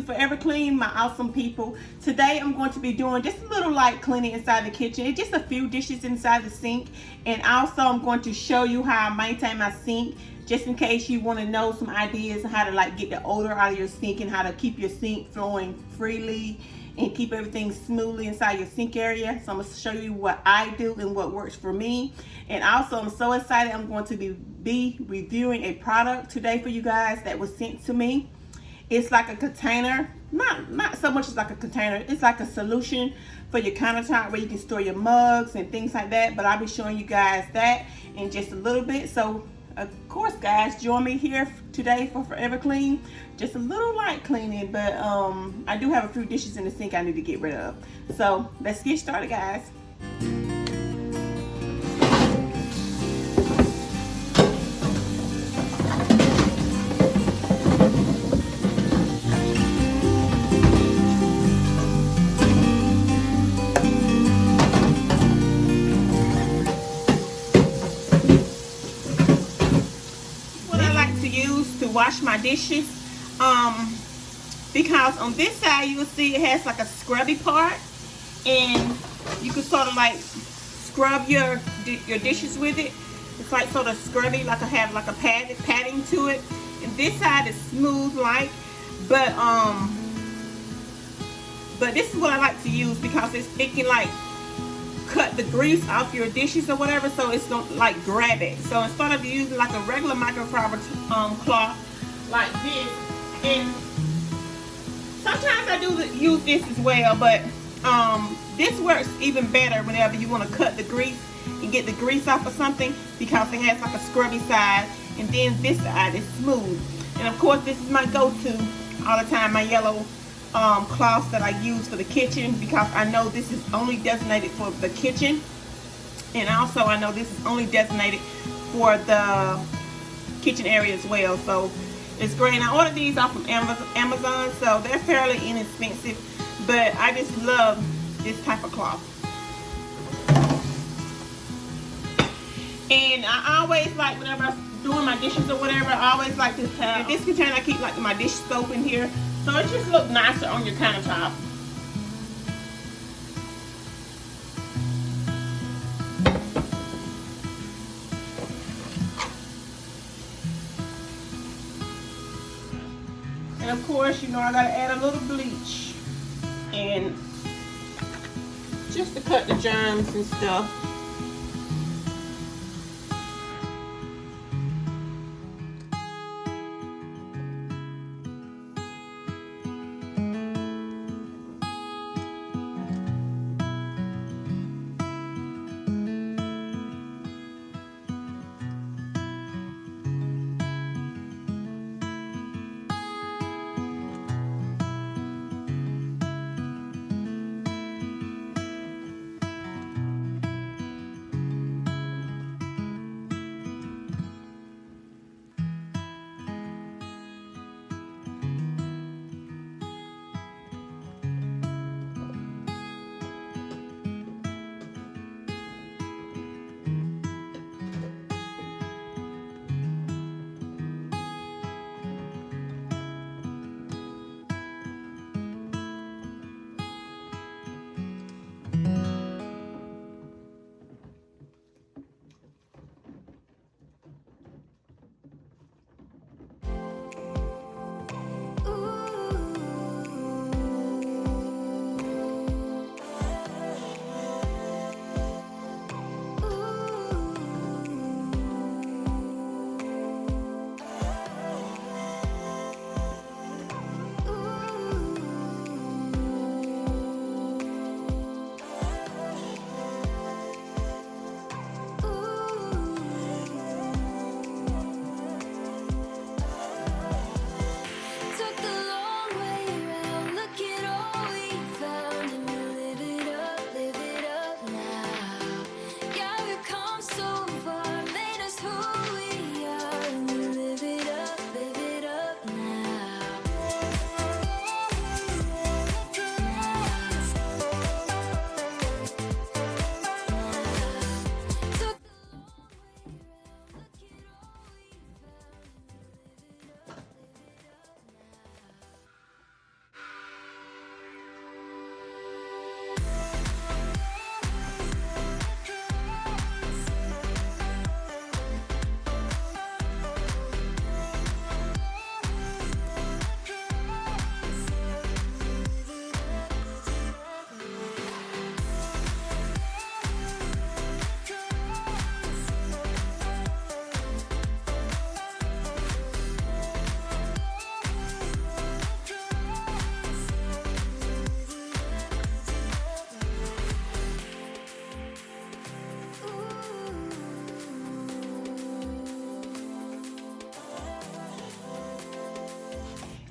to Forever Clean, my awesome people. Today I'm going to be doing just a little light cleaning inside the kitchen. It's just a few dishes inside the sink, and also I'm going to show you how I maintain my sink, just in case you want to know some ideas on how to like get the odor out of your sink and how to keep your sink flowing freely and keep everything smoothly inside your sink area. So I'm going to show you what I do and what works for me. And also I'm so excited, I'm going to be reviewing a product today for you guys that was sent to me. It's like a container, not so much as like a container, it's like a solution for your countertop where you can store your mugs and things like that. But I'll be showing you guys that in just a little bit. So of course guys, join me here today for Forever Clean. Just a little light cleaning, but I do have a few dishes in the sink I need to get rid of. So let's get started, guys. To wash my dishes, because on this side you will see it has like a scrubby part, and you can sort of like scrub your dishes with it. It's like sort of scrubby, like I have like a padding to it. And this side is smooth like, but this is what I like to use because it can like cut the grease off your dishes or whatever, so it's don't like grab it. So instead of using like a regular microfiber cloth like this, and sometimes I do use this as well, but this works even better whenever you want to cut the grease and get the grease off of something, because it has like a scrubby side, and then this side is smooth. And of course this is my go-to all the time, my yellow cloths that I use for the kitchen, because I know this is only designated for the kitchen, and also I know this is only designated for the kitchen area as well. So it's great. And I ordered these off from Amazon, so they're fairly inexpensive, but I just love this type of cloth. And I always like, whenever I'm doing my dishes or whatever, I always like to have this container. I keep like my dish soap in here, so it just looks nicer on your countertop. And of course, you know, I gotta add a little bleach, and just to cut the germs and stuff.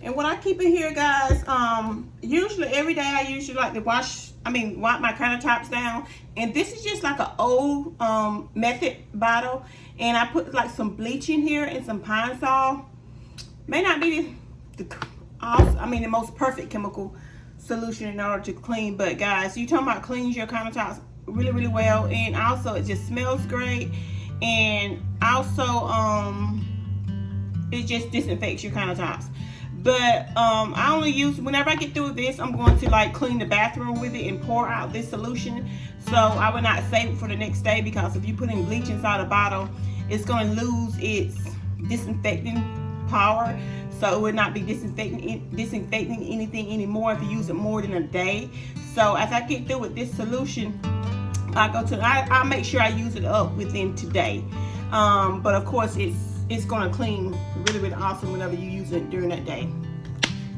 And what I keep in here, guys, usually every day I usually like to wipe my countertops down. And this is just like an old method bottle. And I put like some bleach in here and some Pine Sol. May not be the most perfect chemical solution in order to clean, but guys, you talking about cleans your countertops really, really well. And also it just smells great. And also it just disinfects your countertops. But I only use, whenever I get through with this, I'm going to like clean the bathroom with it and pour out this solution. So I would not save it for the next day, because if you put in bleach inside a bottle, it's going to lose its disinfecting power. So it would not be disinfecting anything anymore if you use it more than a day. So as I get through with this solution, I'll make sure I use it up within today. But of course it's gonna clean really, really awesome whenever you use it during that day.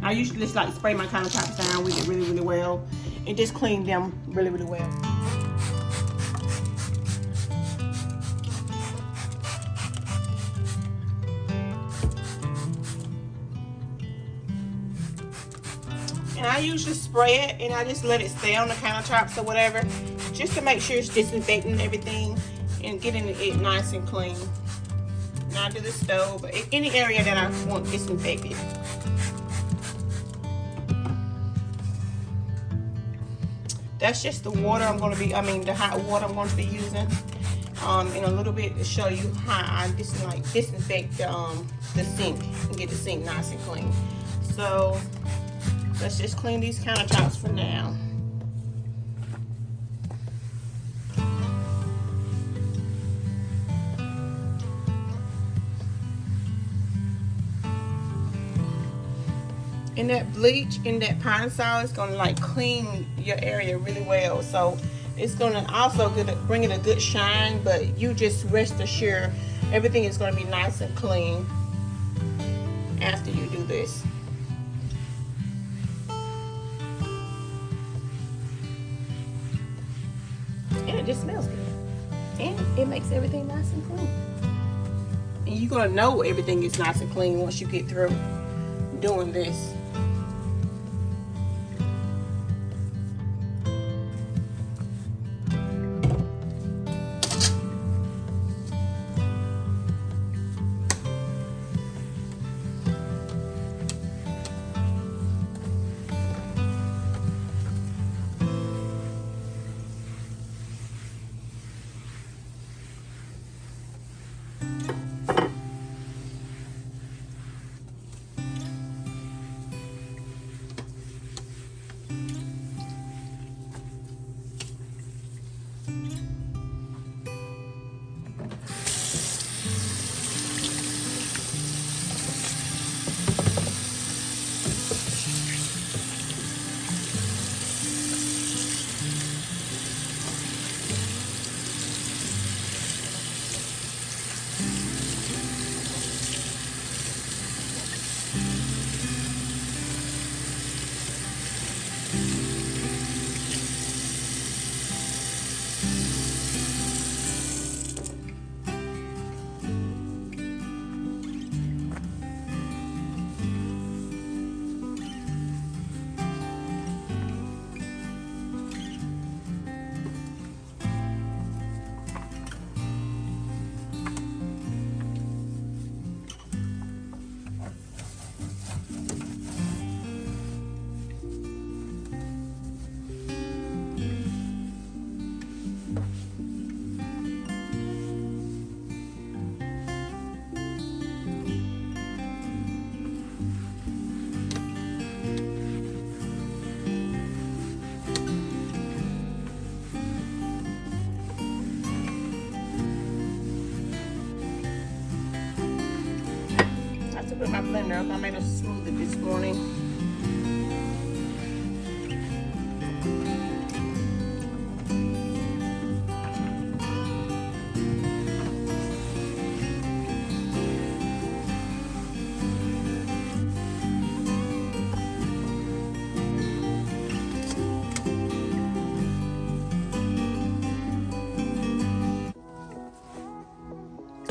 I usually just like spray my countertops down with it really, really well and just clean them really, really well. And I usually spray it and I just let it stay on the countertops or whatever, just to make sure it's disinfecting everything and getting it nice and clean. Not to the stove, but any area that I want disinfected. That's just the water I'm going to be, the hot water I'm going to be using in a little bit to show you how I disinfect the sink and get the sink nice and clean. So let's just clean these countertops for now. And that bleach and that Pine Sol is gonna like clean your area really well. So it's gonna also bring it a good shine, but you just rest assured everything is gonna be nice and clean after you do this. And it just smells good. And it makes everything nice and clean. And you're gonna know everything is nice and clean once you get through doing this. Put my blender up. I made a smoothie this morning.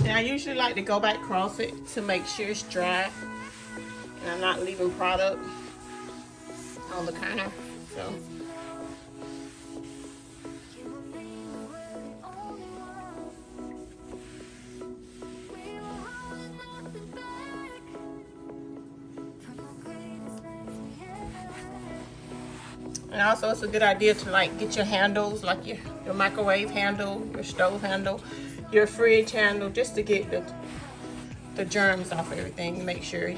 And I usually like to go back across it to make sure it's dry. And I'm not leaving product on the counter, so. And also it's a good idea to like get your handles, like your microwave handle, your stove handle, your fridge handle, just to get the germs off everything. Make sure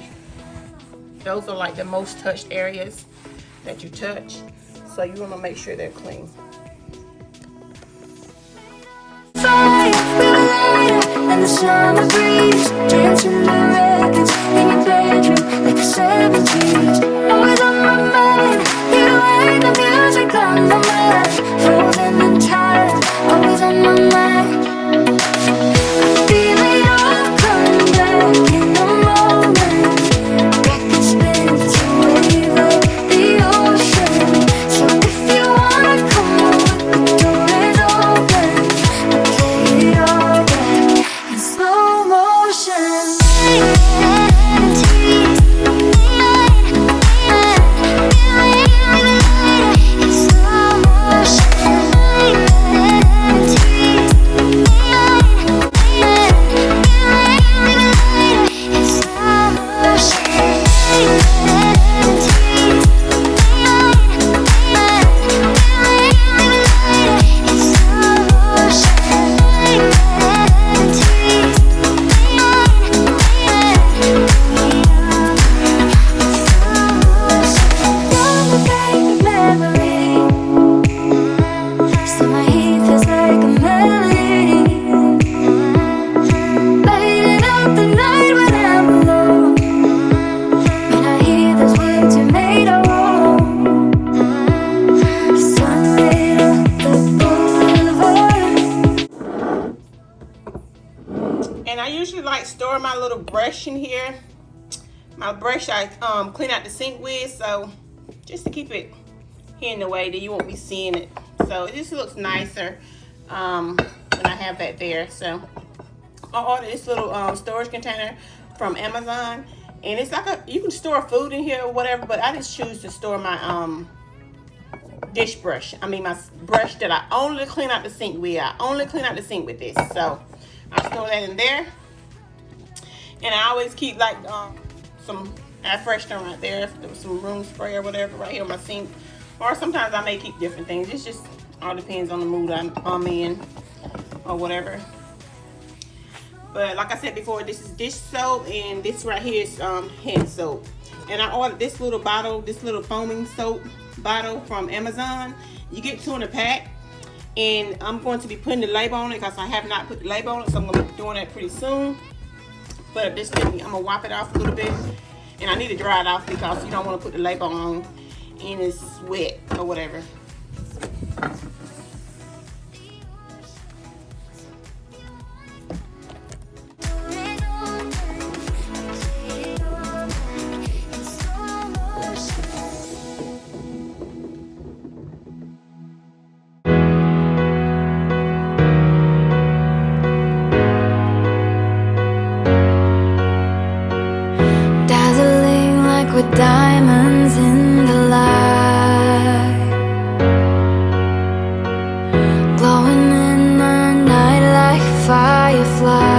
those are like the most touched areas that you touch. So you want to make sure they're clean. And the summer breeze, dancing the records in your bedroom like the 70s. Always on my mind, you ain't the music on my mind. Frozen in time, always on my mind. I feel it all coming back in the moment. Record spins to wave up the ocean. So if you wanna come over, the door is open. I play it all back in slow motion. And I usually like store my little brush in here. My brush I clean out the sink with, so just to keep it here in the way that you won't be seeing it. So it just looks nicer when I have that there. So I ordered this little storage container from Amazon, and it's like you can store food in here or whatever, but I just choose to store my dish brush. I mean my brush that I only clean out the sink with. I only clean out the sink with this. So I store that in there. And I always keep like some air freshener right there, some room spray or whatever right here on my sink. Or sometimes I may keep different things. It just all depends on the mood I'm in or whatever. But like I said before, this is dish soap, and this right here is hand soap. And I ordered this little bottle, this little foaming soap bottle from Amazon. You get 2 in a pack. And I'm going to be putting the label on it because I have not put the label on it, so I'm going to be doing that pretty soon. But this I'm going to wipe it off a little bit. And I need to dry it off because you don't want to put the label on and it's wet or whatever. With diamonds in the light, glowing in the night like fireflies,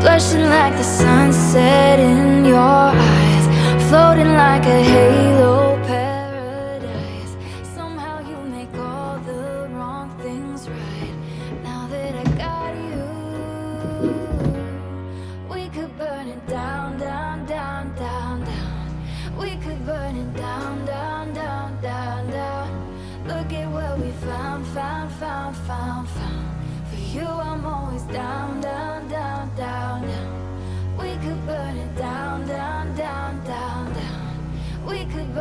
blushing like the sunset in your eyes, floating like a halo paradise. Somehow you make all the wrong things right. Now that I got you, we could burn it down, down, down, down, down. We could burn it down, down, down, down, down. Look at what we found, found, found, found, found. For you I'm always down, down, down, down, down. We could burn it down, down, down, down, down. We could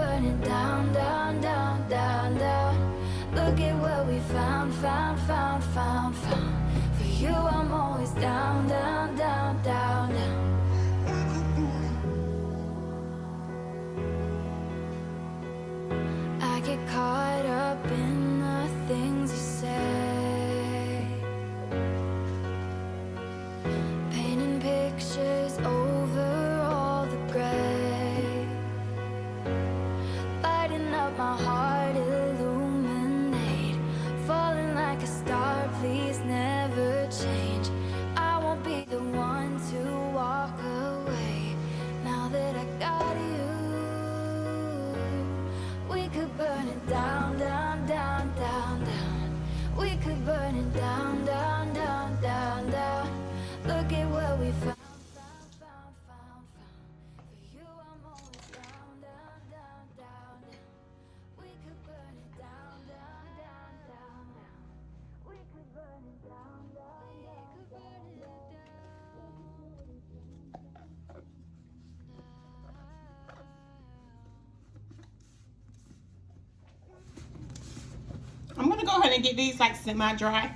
go ahead and get these like semi-dry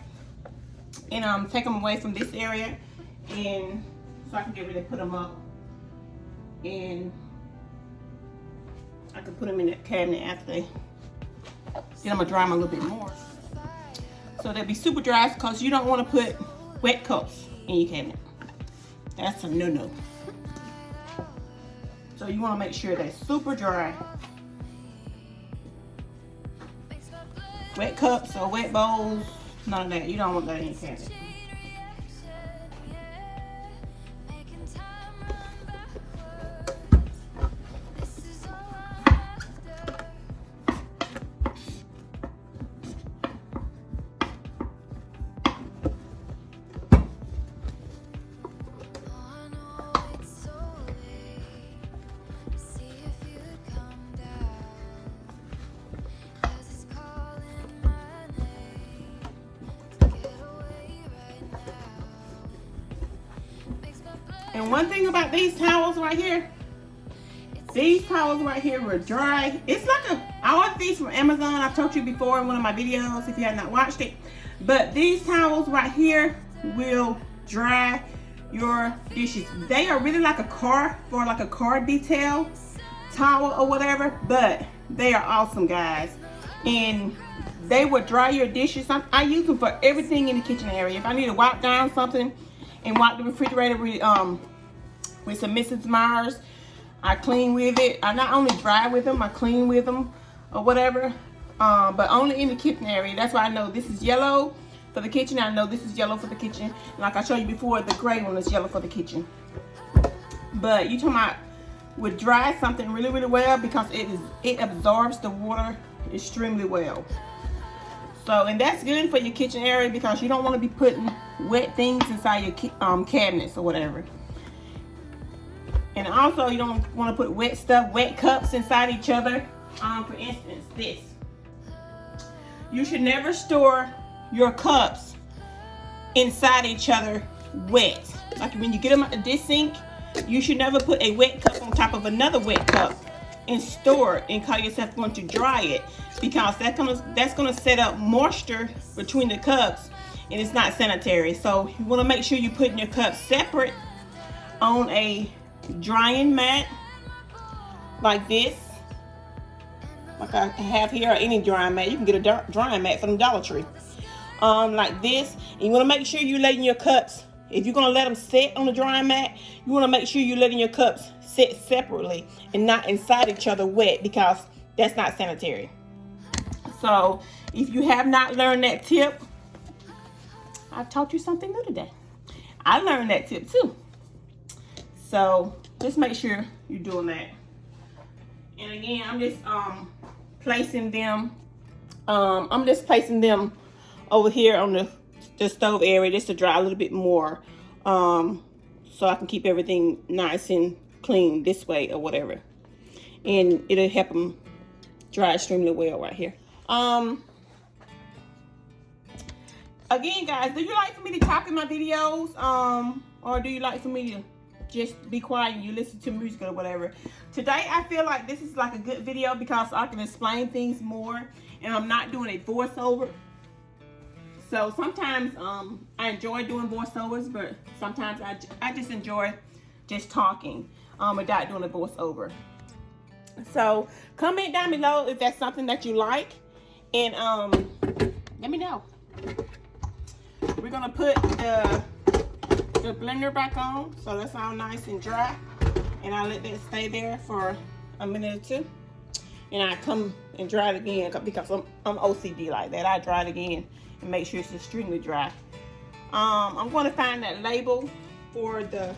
and take them away from this area, and so I can get ready to put them up, and I can put them in the cabinet after they. Then I'm gonna dry them a little bit more, so they'll be super dry, because you don't want to put wet cups in your cabinet. That's a no-no. So you want to make sure they're super dry. Wet cups or wet bowls, none of that. You don't want that in your cabinet. And one thing about these towels right here, were dry. It's like I ordered these from Amazon. I've told you before in one of my videos if you have not watched it. But these towels right here will dry your dishes. They are really like a car detail towel or whatever, but they are awesome, guys. And they will dry your dishes. I use them for everything in the kitchen area. If I need to wipe down something and wipe the refrigerator with some Mrs. Myers, I clean with it. I not only dry with them, I clean with them or whatever, but only in the kitchen area. That's why I know this is yellow for the kitchen. I know this is yellow for the kitchen. And like I showed you before, the gray one is yellow for the kitchen. But you talking about would dry something really, really well, because it absorbs the water extremely well. So, and that's good for your kitchen area, because you don't want to be putting wet things inside your cabinets or whatever. And also, you don't want to put wet cups inside each other. For instance, this. You should never store your cups inside each other wet. Like when you get them out of this sink, you should never put a wet cup on top of another wet cup and store it and call yourself going to dry it, because that's gonna set up moisture between the cups, and it's not sanitary. So you want to make sure you're putting your cups separate on a drying mat like this, like I have here, or any drying mat. You can get a drying mat from the Dollar Tree, like this. And you want to make sure you're letting your cups, if you're going to let them sit on the drying mat, you want to make sure you're letting your cups sit separately and not inside each other wet, because that's not sanitary. So if you have not learned that tip, I taught you something new today. I learned that tip too. So just make sure you're doing that. And again, I'm just placing them. I'm just placing them over here on the stove area, just to dry a little bit more, so I can keep everything nice and clean this way or whatever. And it'll help them dry extremely well right here. Again, guys, do you like for me to talk in my videos, or do you like for me to just be quiet and you listen to music or whatever? Today I feel like this is like a good video, because I can explain things more and I'm not doing a voiceover. So sometimes I enjoy doing voiceovers, but sometimes I just enjoy just talking without doing a voiceover. So comment down below if that's something that you like, and let me know. We're gonna put the blender back on, so that's all nice and dry, and I let that stay there for a minute or two, and I come and dry it again, because I'm OCD like that. I dry it again and make sure it's extremely dry. I'm going to find that label for the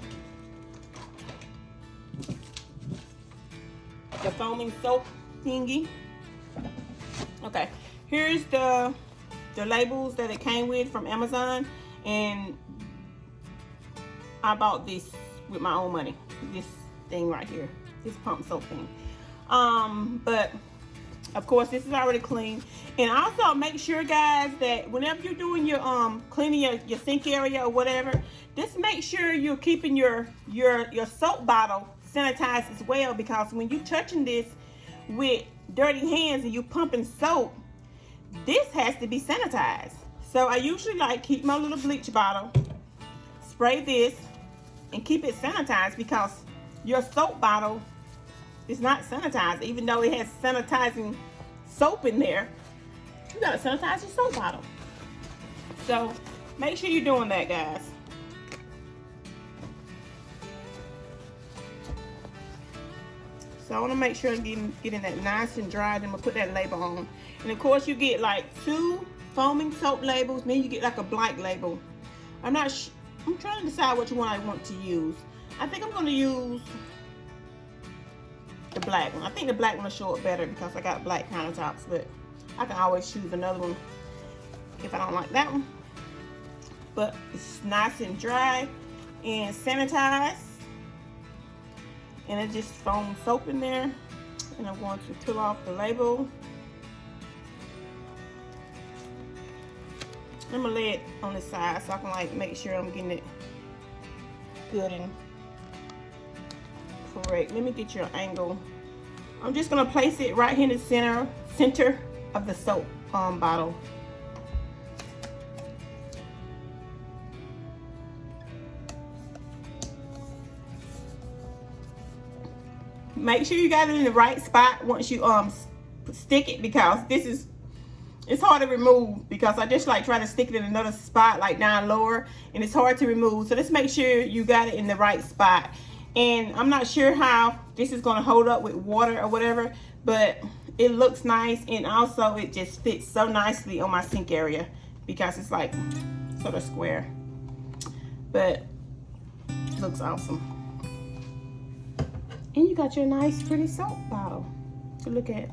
foaming soap thingy. Okay, here's the labels that it came with from Amazon, and I bought this with my own money. This thing right here, this pump soap thing. But of course, this is already clean. And also make sure, guys, that whenever you're doing your cleaning your sink area or whatever, just make sure you're keeping your soap bottle sanitized as well, because when you're touching this with dirty hands and you pumping soap, this has to be sanitized. So I usually like keep my little bleach bottle, spray this, and keep it sanitized because your soap bottle is not sanitized. Even though it has sanitizing soap in there, you gotta sanitize your soap bottle. So make sure you're doing that, guys. So I want to make sure I'm getting that nice and dry. Then I'm gonna put that label on. And of course you get like 2 foaming soap labels, then you get like a blank label. I'm trying to decide which one I want to use. I think I'm gonna use the black one. I think the black one will show up better because I got black countertops, but I can always choose another one if I don't like that one. But it's nice and dry and sanitized. And it just foam soap in there. And I'm going to peel off the label. I'm gonna lay it on the side so I can like make sure I'm getting it good and correct. Let me get your angle. I'm just gonna place it right here in the center of the soap bottle. Make sure you got it in the right spot once you stick it, because it's hard to remove, because I just like try to stick it in another spot like down lower and it's hard to remove. So let's make sure you got it in the right spot. And I'm not sure how this is going to hold up with water or whatever, but it looks nice, and also it just fits so nicely on my sink area because it's like sort of square, but it looks awesome. And you got your nice pretty soap bottle to look at.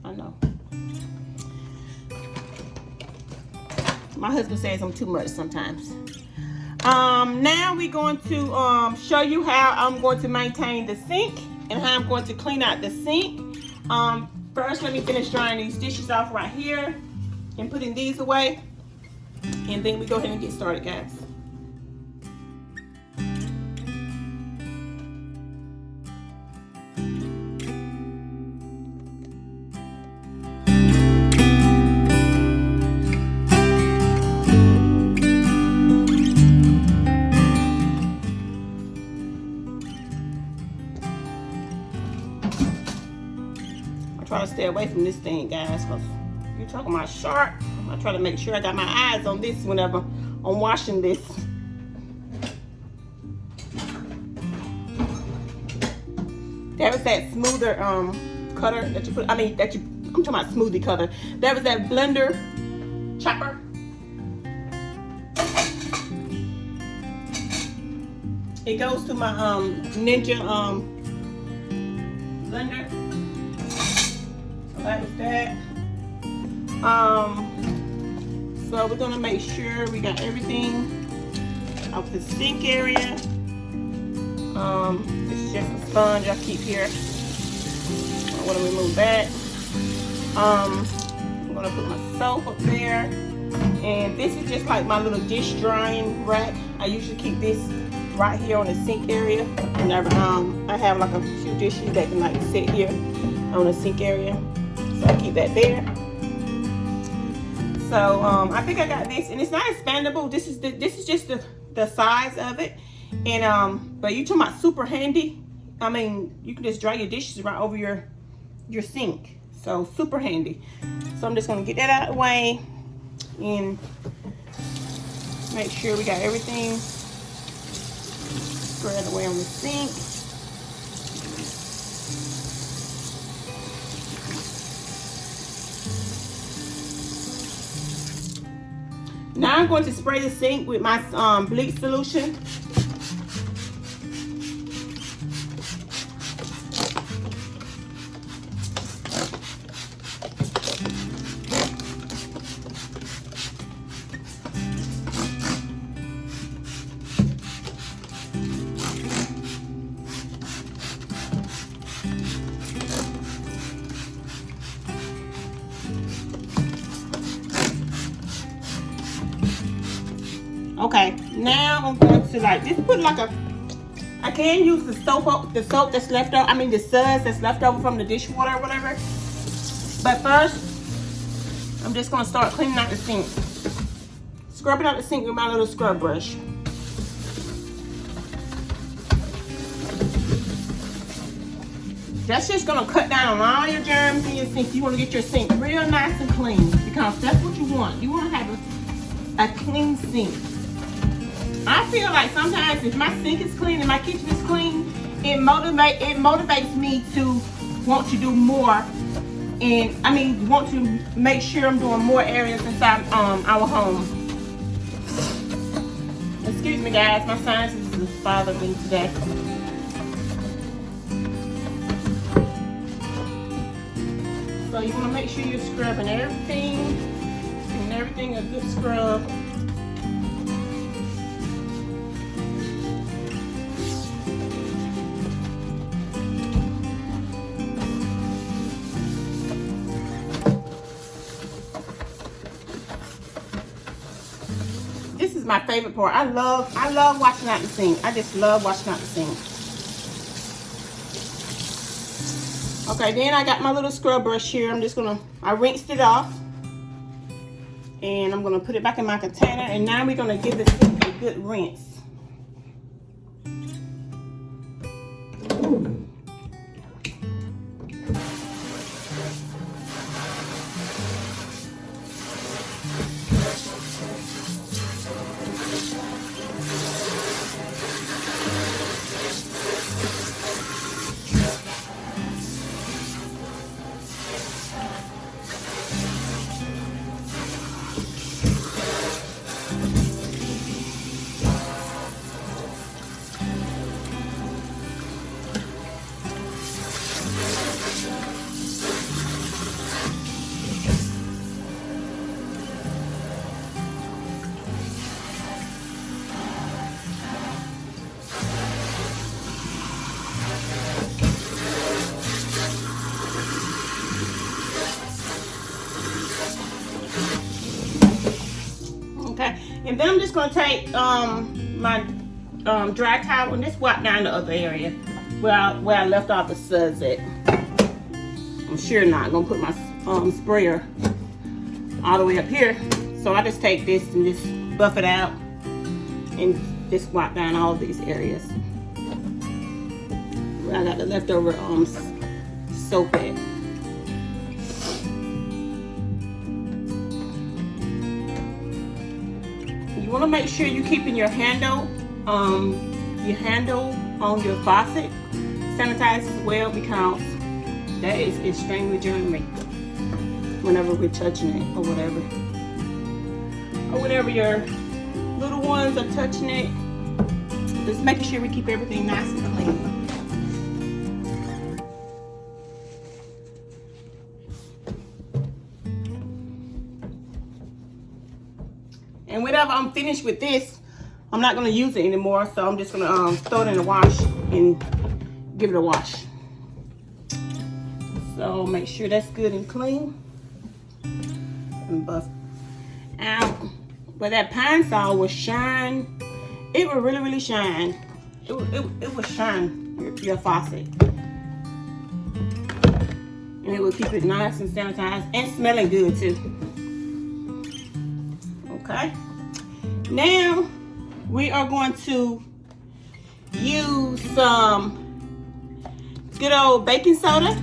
I know my husband says I'm too much sometimes. Now we're going to show you how I'm going to maintain the sink and how I'm going to clean out the sink. First, let me finish drying these dishes off right here and putting these away, and then we go ahead and get started, guys. Try to stay away from this thing, guys, because you're talking about sharp. I try to make sure I got my eyes on this whenever I'm washing this. That was that smoother cutter that you put. I'm talking about smoothie cutter. That was that blender chopper. It goes to my Ninja blender. That was that. So we're gonna make sure we got everything out the sink area. This is just a sponge I keep here. I want to remove that. I'm gonna put my soap up there, and this is just like my little dish drying rack. I usually keep this right here on the sink area. Whenever I have like a few dishes that can like sit here on the sink area. So I keep that there. So I think I got this, and it's not expandable. This is just the size of it, and but you talking about super handy. I mean, you can just dry your dishes right over your sink. So super handy. So I'm just gonna get that out of the way and make sure we got everything spread away on the sink. Now I'm going to spray the sink with my bleach solution. Okay, now I'm going to like just put like I can use the soap that's left over, the suds that's left over from the dishwater or whatever. But first, I'm just gonna start cleaning out the sink. Scrubbing out the sink with my little scrub brush. That's just gonna cut down on all your germs in your sink. You wanna get your sink real nice and clean because that's what you want. You wanna have a clean sink. I feel like sometimes if my sink is clean and my kitchen is clean, it motivates me to want to do more, and want to make sure I'm doing more areas inside our home. Excuse me guys, my sinuses is bothering me today. So you want to make sure you're scrubbing everything, giving everything a good scrub. This is my favorite part. I love washing out the sink. I just love washing out the sink. Okay, then I got my little scrub brush here. I rinsed it off. And I'm gonna put it back in my container. And now we're gonna give the sink a good rinse. And then I'm just gonna take my dry towel and just wipe down the other area where I left off the suds at. I'm sure not gonna put my sprayer all the way up here. So I just take this and just buff it out and just wipe down all of these areas where I got the leftover soap at. You want to make sure you're keeping your handle on your faucet sanitized as well, because that is extremely germy whenever we're touching it or whatever. Or whenever your little ones are touching it, just making sure we keep everything nice and clean. And whenever I'm finished with this, I'm not going to use it anymore, so I'm just going to throw it in the wash and give it a wash. So make sure that's good and clean and buff out. But that pine sol will shine. It will really, really shine. It will shine your faucet. And it will keep it nice and sanitized and smelling good too. Okay. Now we are going to use some good old baking soda.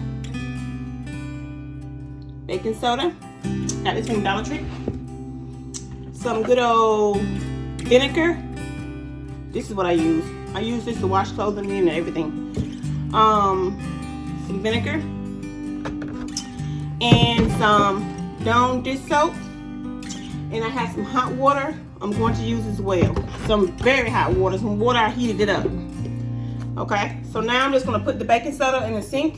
Baking soda. Got this from Dollar Tree. Some good old vinegar. This is what I use. I use this to wash clothing in and everything. Some vinegar and some Dawn dish soap. And I have some hot water I'm going to use as well. Some very hot water, some water I heated it up. Okay, so now I'm just going to put the baking soda in the sink.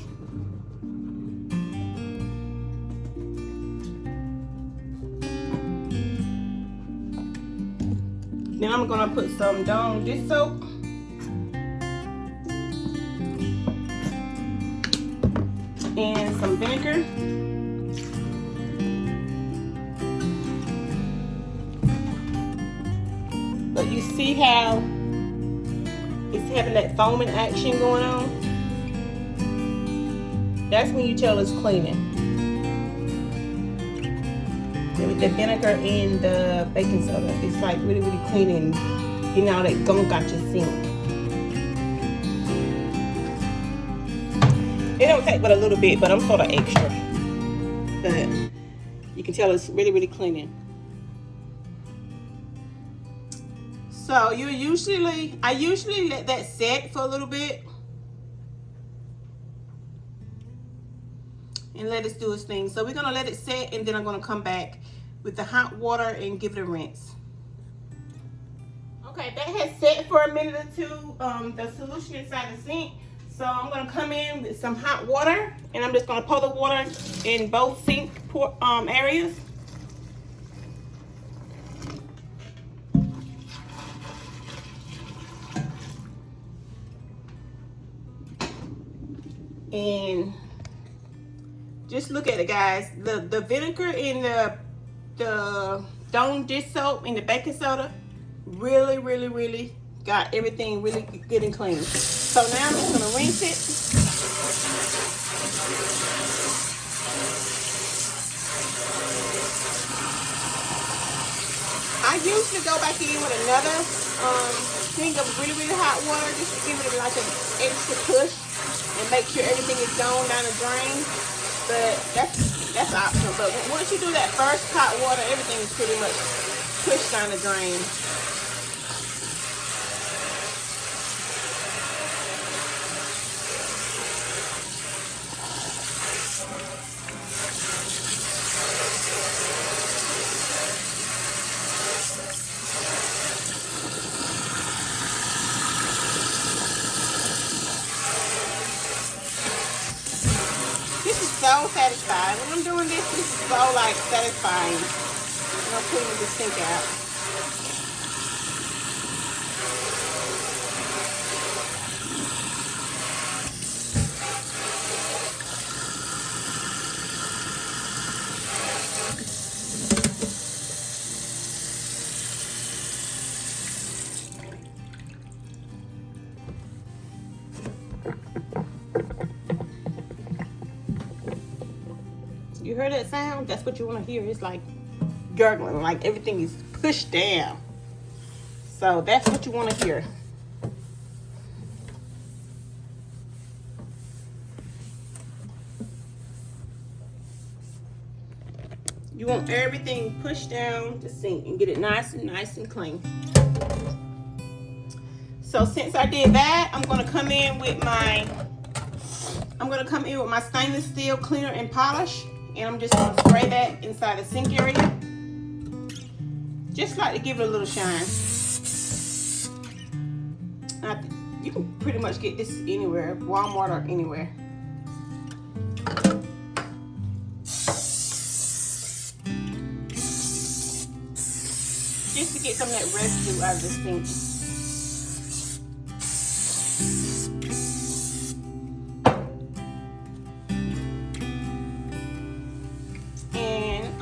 Then I'm going to put some Dawn dish soap. And some vinegar. But you see how it's having that foaming action going on? That's when you tell it's cleaning. with the vinegar and the baking soda, it's like really, really cleaning, getting all that gunk out your sink. It don't take but a little bit, but I'm sort of extra. But you can tell it's really, really cleaning. So I usually let that set for a little bit and let it do its thing. So we're gonna let it set, and then I'm gonna come back with the hot water and give it a rinse. Okay, that has set for a minute or two, the solution inside the sink. So I'm gonna come in with some hot water, and I'm just gonna pour the water in both sink areas. And just look at it, guys. The vinegar in the Dawn dish soap and the baking soda really, really, really got everything really good and clean. So now I'm just gonna rinse it. I usually go back in with another thing of really, really hot water just to give it like an extra push and make sure everything is gone down the drain. But that's optional. But once you do that first hot water, everything is pretty much pushed down the drain. So satisfying. When I'm doing this is so like satisfying. I'm cleaning the sink out. You heard that sound? That's what you want to hear. It's like gurgling, like everything is pushed down. So that's what you want to hear. You want everything pushed down the sink and get it nice and clean. So since I did that, I'm gonna come in with my stainless steel cleaner and polish. And I'm just gonna spray that inside the sink area. Just like to give it a little shine. You can pretty much get this anywhere, Walmart or anywhere. Just to get some of that residue out of the sink.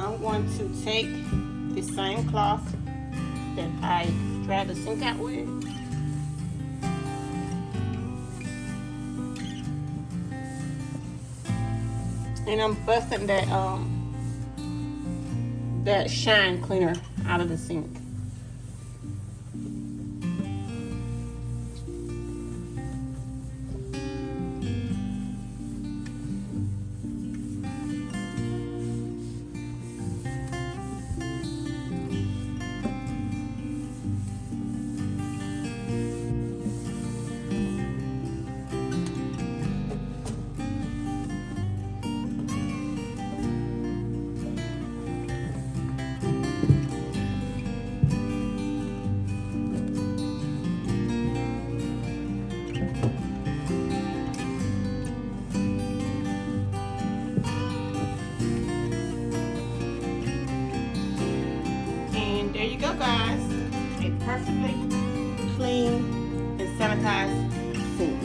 I'm going to take the same cloth that I dried the sink out with. And I'm busting that shine cleaner out of the sink. There you go, guys. A perfectly clean and sanitized sink.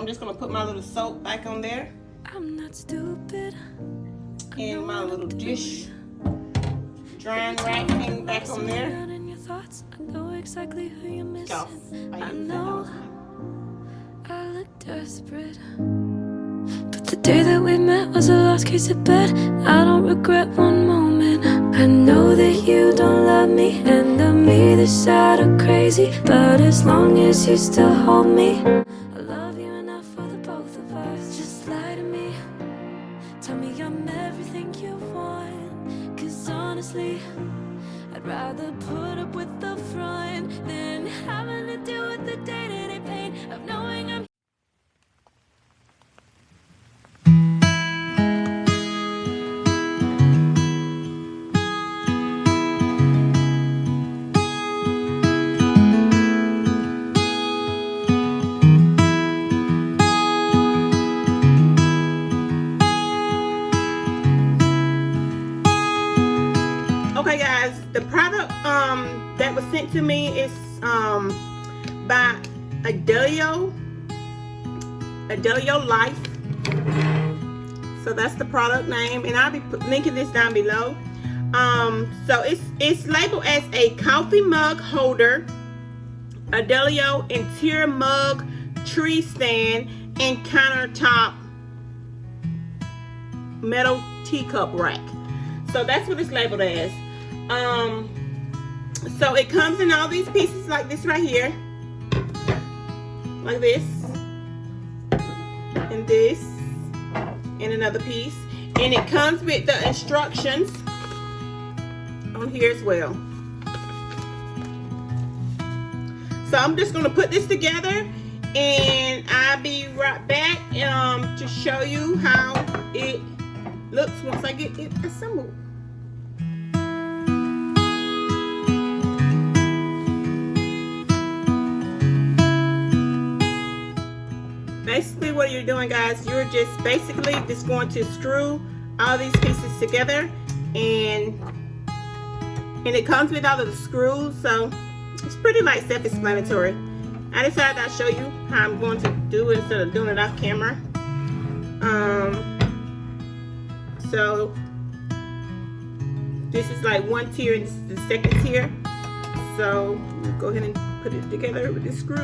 I'm just gonna put my little soap back on there. I'm not stupid. And my little dish drying rack thing back on there. I know exactly who you're missing. I know I look desperate, but the day that we met was a lost case of bet. I don't regret one moment. I know that you don't love me, and I'm either sad or crazy, but as long as you still hold me, I love you enough for the both of us. Just lie to me, tell me I'm everything you want, 'cause honestly, I'd rather put up with the front than having to deal with the day-to-day pain of knowing I'm. Okay guys, the product that was sent to me is by Auledio Life. So that's the product name, and I'll be linking this down below. So it's labeled as a coffee mug holder, Auledio interior mug tree stand, and countertop metal teacup rack. So that's what it's labeled as. So it comes in all these pieces like this right here, like this, and this, and another piece, and it comes with the instructions on here as well. So I'm just going to put this together, and I'll be right back to show you how it looks once I get it assembled. Basically what you're doing, guys, you're just basically just going to screw all these pieces together, and it comes with all of the screws, so it's pretty like self-explanatory. I decided I'll show you how I'm going to do it instead of doing it off camera. So this is like one tier and this is the second tier. So go ahead and put it together with the screw.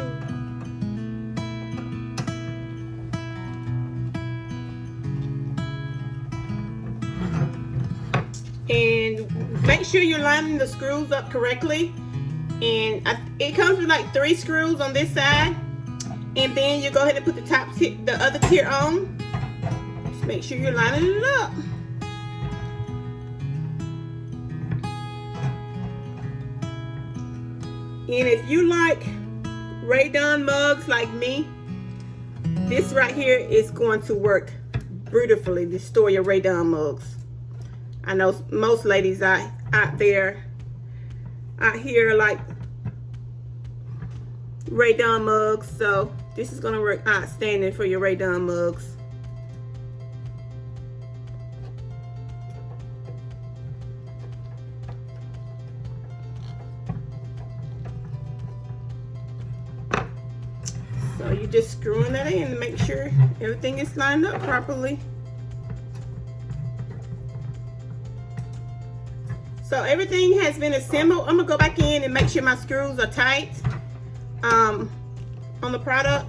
And make sure you're lining the screws up correctly. And it comes with like 3 screws on this side, and then you go ahead and put the other tier on. Just make sure you're lining it up. And if you like Raydon mugs like me, this right here is going to work beautifully to store your Raydon mugs. I know most ladies out here like Raydon mugs, so this is gonna work outstanding for your Raydon mugs. So you're just screwing that in to make sure everything is lined up properly. So everything has been assembled. I'm gonna go back in and make sure my screws are tight on the product,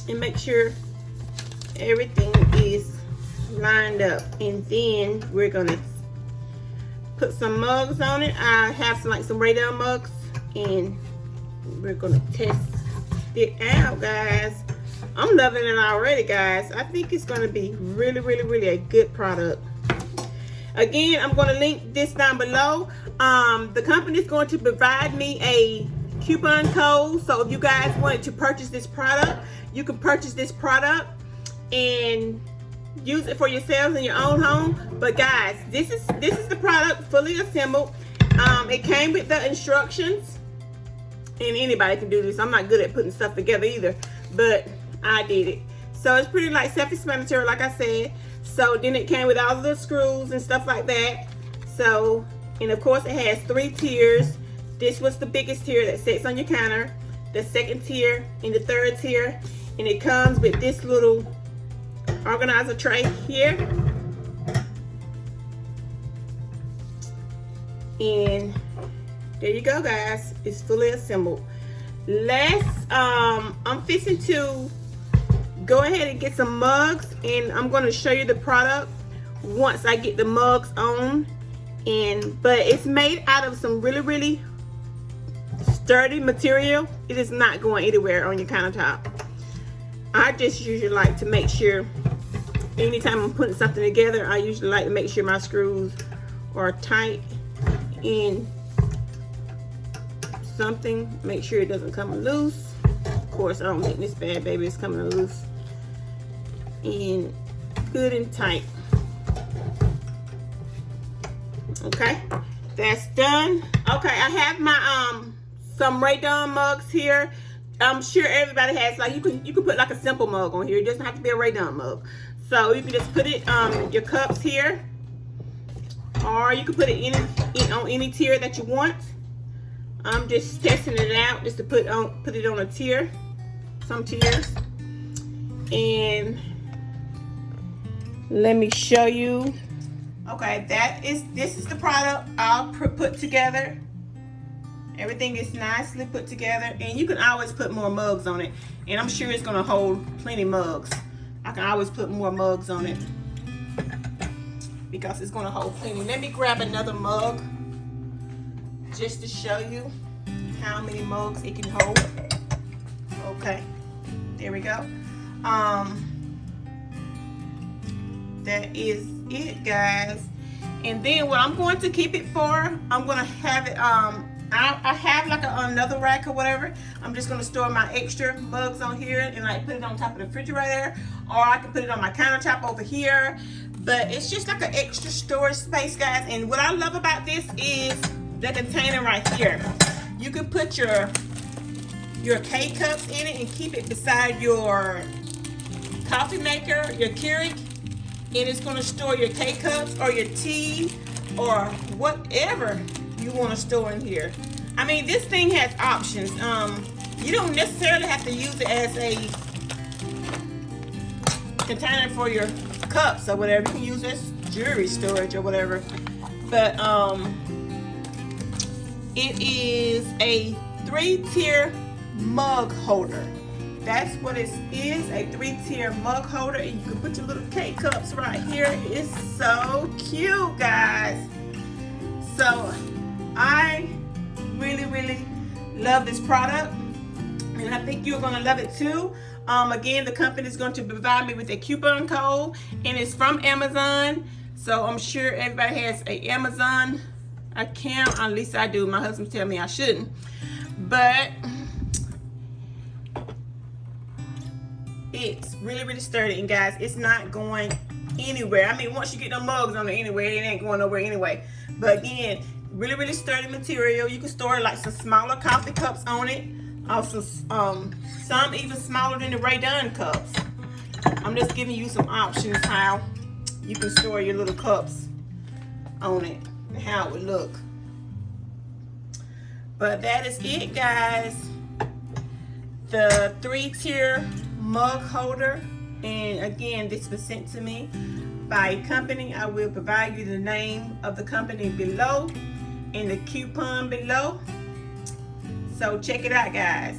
and make sure everything is lined up. And then we're gonna put some mugs on it. I have some Raydon mugs, and we're gonna test it out, guys. I'm loving it already, guys. I think it's gonna be really, really, really a good product. Again, I'm going to link this down below. The company is going to provide me a coupon code. So if you guys wanted to purchase this product, you can purchase this product and use it for yourselves in your own home. But guys, this is the product fully assembled. It came with the instructions, and anybody can do this. I'm not good at putting stuff together either, but I did it. So it's pretty like self-explanatory, like I said. So then it came with all the screws and stuff like that. So, and of course it has 3 tiers. This was the biggest tier that sits on your counter, the second tier, and the third tier. And it comes with this little organizer tray here. And there you go, guys. It's fully assembled. I'm fixing to go ahead and get some mugs, and I'm going to show you the product once I get the mugs on. But it's made out of some really sturdy material. It is not going anywhere on your countertop. I just usually like to make sure, anytime I'm putting something together, I usually like to make sure my screws are tight in something. Make sure it doesn't come loose. Of course, I don't think this bad baby is coming loose. And good and tight. Okay, that's done. Okay, I have my some Raydon mugs here. I'm sure everybody has, like, you can put like a simple mug on here. It doesn't have to be a Raydon mug. So you can just put it your cups here, or you can put it on any tier that you want. I'm just testing it out just to put it on a tier, some tiers. And let me show you. Okay, this is the product I'll put together. Everything is nicely put together, and you can always put more mugs on it. And I'm sure it's gonna hold plenty mugs. I can always put more mugs on it because it's gonna hold plenty. Let me grab another mug just to show you how many mugs it can hold. Okay, there we go. That is it, guys. And then what I'm going to keep it for, I'm going to have it, I have like another rack or whatever. I'm just going to store my extra mugs on here and like put it on top of the refrigerator, or I can put it on my countertop over here. But it's just like an extra storage space, guys. And what I love about this is the container right here. You can put your K-cups in it and keep it beside your coffee maker, your Keurig. And it's going to store your K-cups or your tea or whatever you want to store in here. I mean, this thing has options. You don't necessarily have to use it as a container for your cups or whatever. You can use it as jewelry storage or whatever. But it is a 3-tier mug holder. That's what it is, a 3-tier mug holder, and you can put your little K-cups right here. It's so cute, guys. So I really love this product, and I think you're gonna love it too. Again, the company is going to provide me with a coupon code, and it's from Amazon. So I'm sure everybody has an Amazon account. At least I do. My husband tells me I shouldn't, but it's really sturdy, and guys, it's not going anywhere. I mean, once you get the mugs on it anyway, it ain't going nowhere anyway. But again, really sturdy material. You can store like some smaller coffee cups on it. Also, some even smaller than the Raydon cups. I'm just giving you some options how you can store your little cups on it and how it would look. But that is it, guys. The 3-tier mug holder, and again, this was sent to me by a company. I will provide you the name of the company below and the coupon below, so check it out, guys.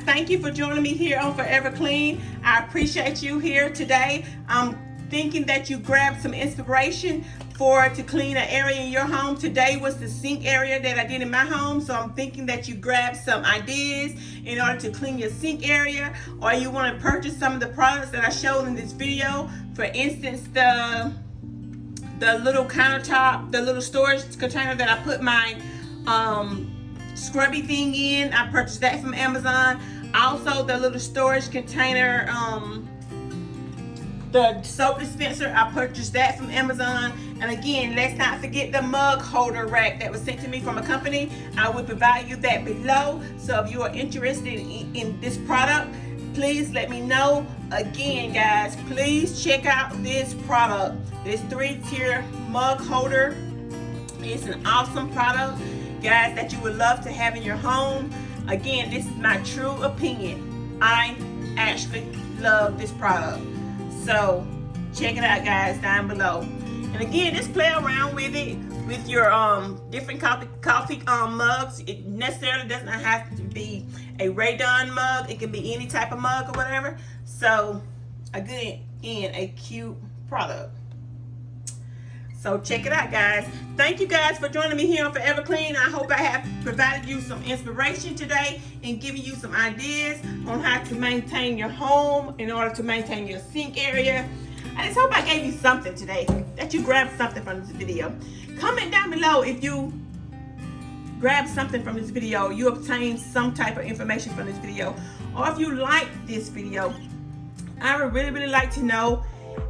Thank you for joining me here on Forever Clean. I appreciate you here today. I'm thinking that you grabbed some inspiration to clean an area in your home. Today was the sink area that I did in my home, so I'm thinking that you grabbed some ideas in order to clean your sink area, or you want to purchase some of the products that I showed in this video. For instance, the little countertop, the little storage container that I put my scrubby thing in, I purchased that from Amazon. Also, the little storage container, the soap dispenser, I purchased that from Amazon. And again, let's not forget the mug holder rack that was sent to me from a company. I will provide you that below. So if you are interested in this product, please let me know. Again, guys, please check out this product. This 3-tier mug holder. It's an awesome product, guys, that you would love to have in your home. Again, this is my true opinion. I actually love this product. So check it out, guys, down below. And again, just play around with it with your different coffee mugs. It necessarily does not have to be a Raydon mug. It can be any type of mug or whatever. So again, a cute product. So check it out, guys. Thank you guys for joining me here on Forever Clean. I hope I have provided you some inspiration today and giving you some ideas on how to maintain your home in order to maintain your sink area. I just hope I gave you something today, that you grabbed something from this video. Comment down below if you grabbed something from this video, you obtained some type of information from this video, or if you liked this video. I would really like to know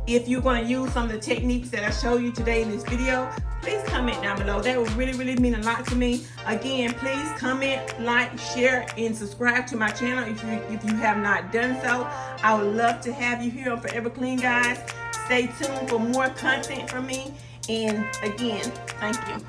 if you're going to use some of the techniques that I showed you today in this video. Please comment down below. That would really mean a lot to me. Again, please comment, like, share, and subscribe to my channel if you have not done so. I would love to have you here on Forever Clean, guys. Stay tuned for more content from me. And again, thank you.